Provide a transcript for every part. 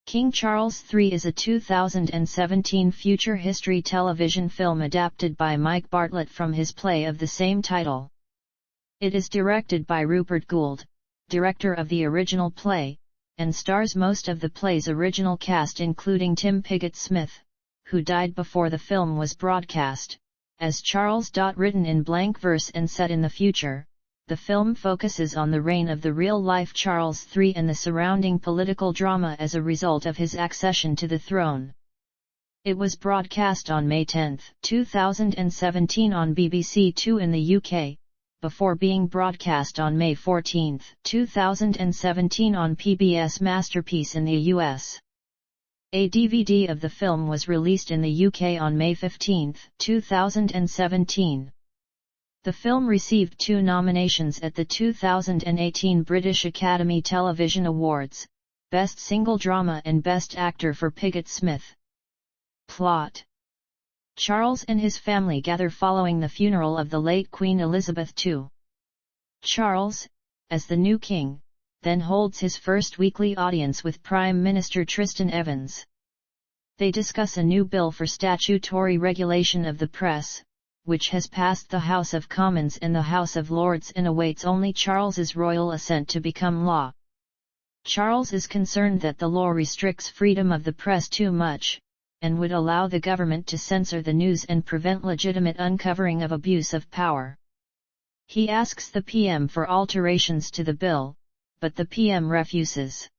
King Charles III is a 2017 future history television film adapted by Mike Bartlett from his play of the same title. It is directed by Rupert Gould, director of the original play, and stars most of the play's original cast including Tim Pigott-Smith, who died before the film was broadcast, as Charles. Written in blank verse and set in the future. The film focuses on the reign of the real-life Charles III and the surrounding political drama as a result of his accession to the throne. It was broadcast on May 10, 2017 on BBC Two in the UK, before being broadcast on May 14, 2017 on PBS Masterpiece in the US. A DVD of the film was released in the UK on May 15, 2017. The film received 2 nominations at the 2018 British Academy Television Awards, Best Single Drama and Best Actor for Pigott-Smith. Plot: Charles and his family gather following the funeral of the late Queen Elizabeth II. Charles, as the new king, then holds his first weekly audience with Prime Minister Tristan Evans. They discuss a new bill for statutory regulation of the press, which has passed the House of Commons and the House of Lords and awaits only Charles's royal assent to become law. Charles is concerned that the law restricts freedom of the press too much, and would allow the government to censor the news and prevent legitimate uncovering of abuse of power. He asks the PM for alterations to the bill, but the PM refuses.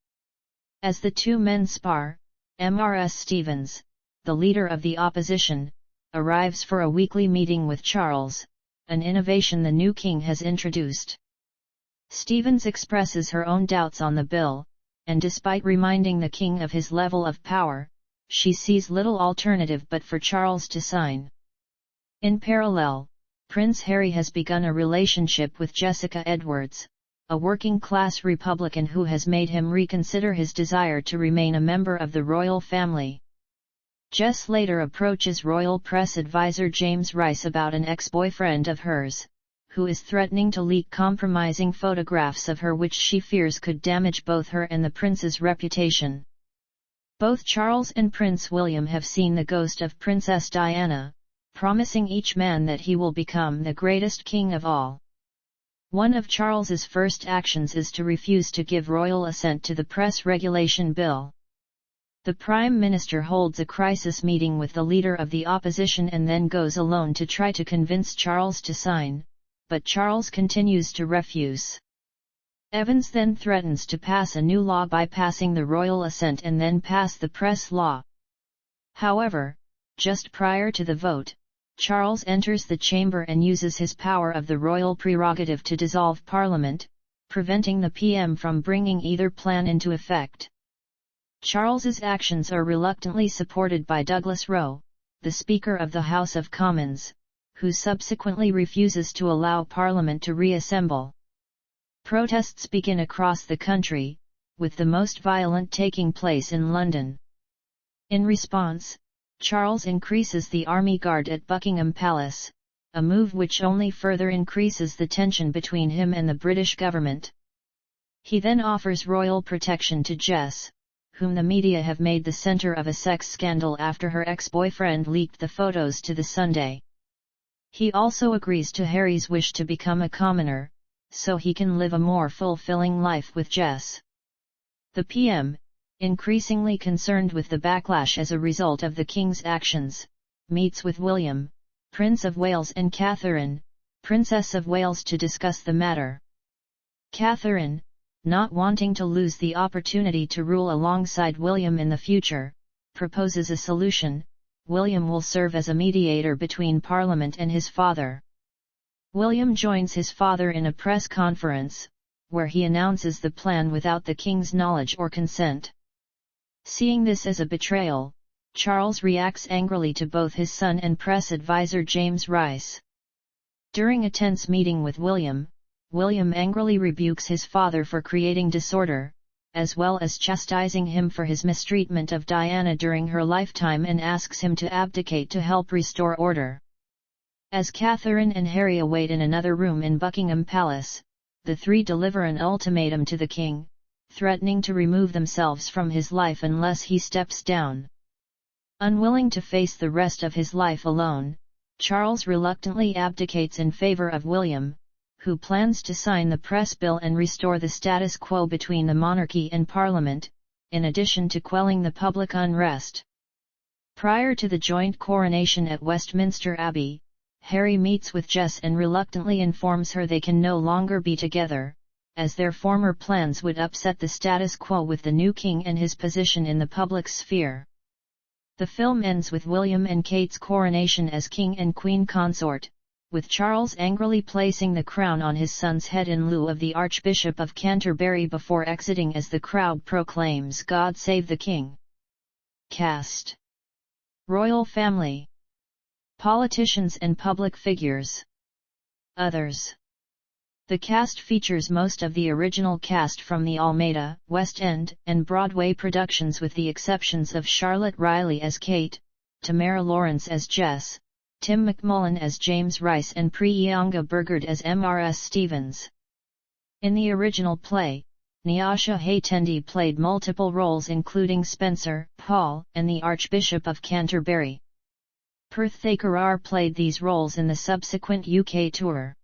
As the two men spar, Mrs. Stevens, the leader of the opposition, arrives for a weekly meeting with Charles, an innovation the new king has introduced. Stevens expresses her own doubts on the bill, and despite reminding the king of his level of power, she sees little alternative but for Charles to sign. In parallel, Prince Harry has begun a relationship with Jessica Edwards, a working-class Republican who has made him reconsider his desire to remain a member of the royal family. Jess later approaches royal press advisor James Rice about an ex-boyfriend of hers, who is threatening to leak compromising photographs of her which she fears could damage both her and the prince's reputation. Both Charles and Prince William have seen the ghost of Princess Diana, promising each man that he will become the greatest king of all. One of Charles's first actions is to refuse to give royal assent to the press regulation bill. The Prime Minister holds a crisis meeting with the leader of the opposition and then goes alone to try to convince Charles to sign, but Charles continues to refuse. Evans then threatens to pass a new law bypassing the royal assent and then pass the press law. However, just prior to the vote, Charles enters the chamber and uses his power of the royal prerogative to dissolve Parliament, preventing the PM from bringing either plan into effect. Charles's actions are reluctantly supported by Douglas Roe, the Speaker of the House of Commons, who subsequently refuses to allow Parliament to reassemble. Protests begin across the country, with the most violent taking place in London. In response, Charles increases the army guard at Buckingham Palace, a move which only further increases the tension between him and the British government. He then offers royal protection to Jess, whom the media have made the center of a sex scandal after her ex-boyfriend leaked the photos to the Sunday. He also agrees to Harry's wish to become a commoner, so he can live a more fulfilling life with Jess. The PM, increasingly concerned with the backlash as a result of the king's actions, meets with William, Prince of Wales and Catherine, Princess of Wales to discuss the matter. Catherine, not wanting to lose the opportunity to rule alongside William in the future, proposes a solution. William will serve as a mediator between Parliament and his father. William joins his father in a press conference, where he announces the plan without the king's knowledge or consent. Seeing this as a betrayal, Charles reacts angrily to both his son and press advisor James Rice. During a tense meeting with William, William angrily rebukes his father for creating disorder, as well as chastising him for his mistreatment of Diana during her lifetime and asks him to abdicate to help restore order. As Catherine and Harry await in another room in Buckingham Palace, the three deliver an ultimatum to the king: threatening to remove themselves from his life unless he steps down. Unwilling to face the rest of his life alone, Charles reluctantly abdicates in favor of William, who plans to sign the press bill and restore the status quo between the monarchy and Parliament, in addition to quelling the public unrest. Prior to the joint coronation at Westminster Abbey, Harry meets with Jess and reluctantly informs her they can no longer be together, as their former plans would upset the status quo with the new king and his position in the public sphere. The film ends with William and Kate's coronation as king and queen consort, with Charles angrily placing the crown on his son's head in lieu of the Archbishop of Canterbury before exiting as the crowd proclaims "God Save the King." Cast: Royal Family, Politicians and Public Figures. Others. The cast features most of the original cast from the Almeida, West End, and Broadway productions with the exceptions of Charlotte Riley as Kate, Tamara Lawrence as Jess, Tim McMullen as James Rice and Priyanka Burgard as M.R.S. Stevens. In the original play, Nyasha Haytendi played multiple roles including Spencer, Paul, and the Archbishop of Canterbury. Perth Thakarar played these roles in the subsequent UK tour.